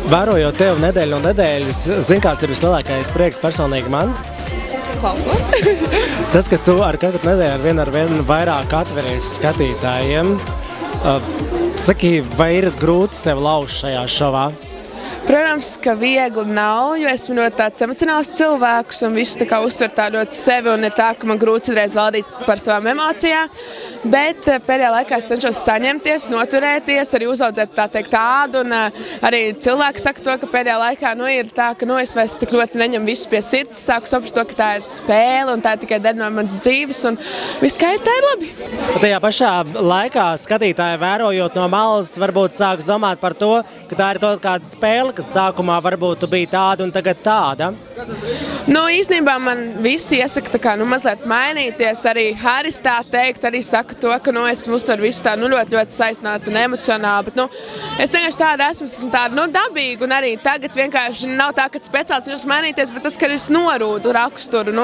Vērojot tev nedēļu no nedēļas, zini, kāds ir vislielākais prieks personīgi man? Klausos. Tas, ka tu ar katru nedēļu ar vien vairāk atveries skatītājiem. Saki, vai ir grūti sev lauzt šajā šovā? Protams, ka viegli nav, jo esmu ļoti tāds emocionāls cilvēks un visu tā kā uztver tā ļoti sevi un ir tā, ka man grūti citreiz valdīt par savām emocijām, bet pēdējā laikā es cenšos saņemties, noturēties, arī uzaudzēt tā teikt tādu un arī cilvēki saka to, ka pēdējā laikā ir tā, ka es vairs tik ļoti neņemu visu pie sirds, sāku saprast to, ka tā ir spēle un tā ir tikai daļa no manas dzīves un viss kā ir, tā ir labi. Tajā pašā laikā skatītāji vērojot no malas varbūt sāks domāt par to, ka tā ir kaut kāda spēle, kad sākumā varbūt tu biji tāda un tagad tāda? Īstenībā man visi iesaka tā kā, mazliet mainīties, arī Haris tā teikt, arī saka to, ka esmu uztveru visu tā ļoti, ļoti saistināta un emocionāli, bet es vienkārši tāda esmu tāda dabīga un arī tagad vienkārši nav tā, ka speciāls ir mainīties, bet tas, ka es norūdu raksturu,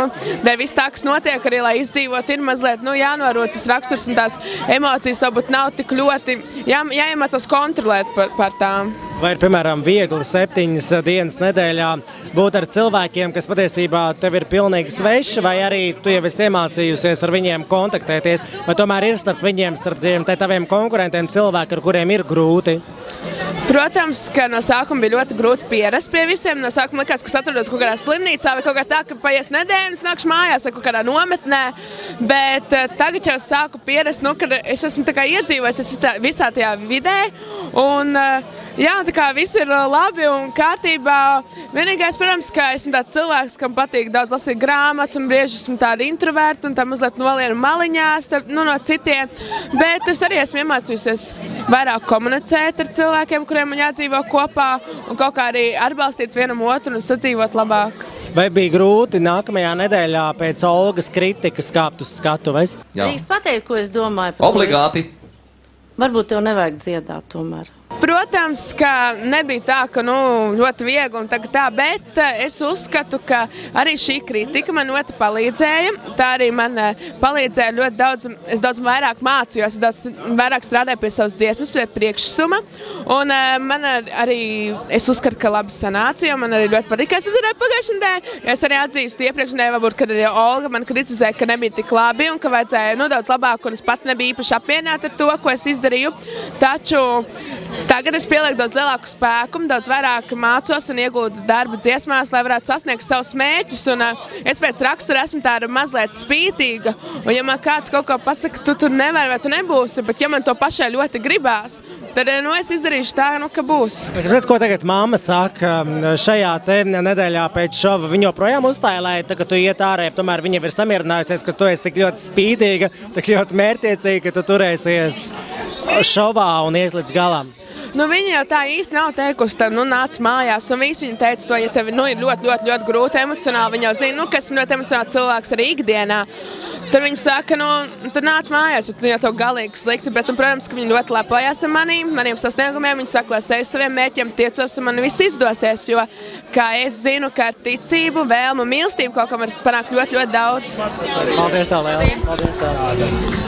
dēļ viss tā, kas notiek arī, lai izdzīvot, ir mazliet, jānorūd tas raksturs un tās emocijas varbūt nav tik ļoti, jāiemācās kontrolēt par tām. Vai ir, piemēram, viegli 7 dienas nedēļā būt ar cilvēkiem, kas patiesībā tev ir pilnīgi sveši, vai arī tu jau esi iemācījusies ar viņiem kontaktēties, vai tomēr ir starp viņiem, starp taviem konkurentiem cilvēki, ar kuriem ir grūti? Protams, ka no sākuma bija ļoti grūti pierast pie visiem. No sākuma likās, ka es atrodos kaut kādā slimnīcā vai kaut kā tā, ka paies nedēļa un es nākšu mājās vai kaut kādā nometnē. Bet tagad jau sāku pierast, kad es esmu tā kā iedzīvojis visā tajā vidē. Un tā kā viss ir labi un kārtībā. Vienīgais, protams, ka esmu tāds cilvēks, kam patīk daudz lasīt grāmatas un bieži esmu tāda introverta un tā mazliet nolienu maliņās no citiem. Bet es arī esmu iemācījusies vairāk komunicēt ar cilvēkiem, kuriem man jādzīvo kopā un kaut kā arī atbalstīt vienam otru un sadzīvot labāk. Vai bija grūti nākamajā nedēļā pēc Olgas kritikas kāpt uz skatuves? Drīkst pateikt, ko es domāju par to? Obligāti. Varbūt tev nevajag dziedāt tomēr. Protams, ka nebija tā, ka ļoti viegli un tā, bet es uzskatu, ka arī šī kritika man ļoti palīdzēja. Tā arī man palīdzēja ļoti daudz, es daudz vairāk mācījos, es daudz vairāk strādāju pie savas dziesmas, pie priekšsuma. Un man arī, es uzskatu, ka labi sanāca, jo man arī ļoti patīk, ka es izdarīju pagājušajā nedēļā. Es arī atzīstu iepriekšējā, varbūt, kad arī Olga man kritizēja, ka nebija tik labi un ka vajadzēja daudz labāk, un es pat nebiju īpaši apmierināta ar to, ko es izdarīju. Taču tagad es pielieku daudz lielāku spēku, daudz vairāk mācos un iegūtu darbu dziesmās, lai varētu sasniegt savus mērķus. Un es pēc rakstura esmu tāda mazliet spītīga. Un ja man kāds kaut ko pasaka, tu tur nevari vai tu nebūsi, bet ja man to pašai ļoti gribās, tad es izdarīšu tā, ka būs. Es saprotu, ko tagad mamma saka šajā nedēļā pēc šova. Viņa joprojām uzstāja, lai tagad tu iet ārā, tomēr viņa ir samierinājusies, ka tu esi tik ļoti spītīga, tik ļoti mērķiecīga, ka tu turēsies šovā un ies līdz galam. Viņa jau tā īsti nav teikusi, tad nāc mājās, un visi viņa teica to, ja tev ir ļoti, ļoti, ļoti grūti emocionāli, viņa jau zina, ka esmu ļoti emocionāli cilvēks arī ikdienā. Tad viņa saka, tad nāc mājās, jo tu jau tev galīgi slikti, bet, protams, ka viņa ļoti lepojās ar maniem sasniegumiem, viņa saka, lai es eju saviem mērķiem, tiecos, un man viss izdosies, jo, kā es zinu, ka ar ticību, vēlmu, mīlestību kaut kam var panākt ļoti, ļoti daudz. Paldies tev, Liela! Paldies tev!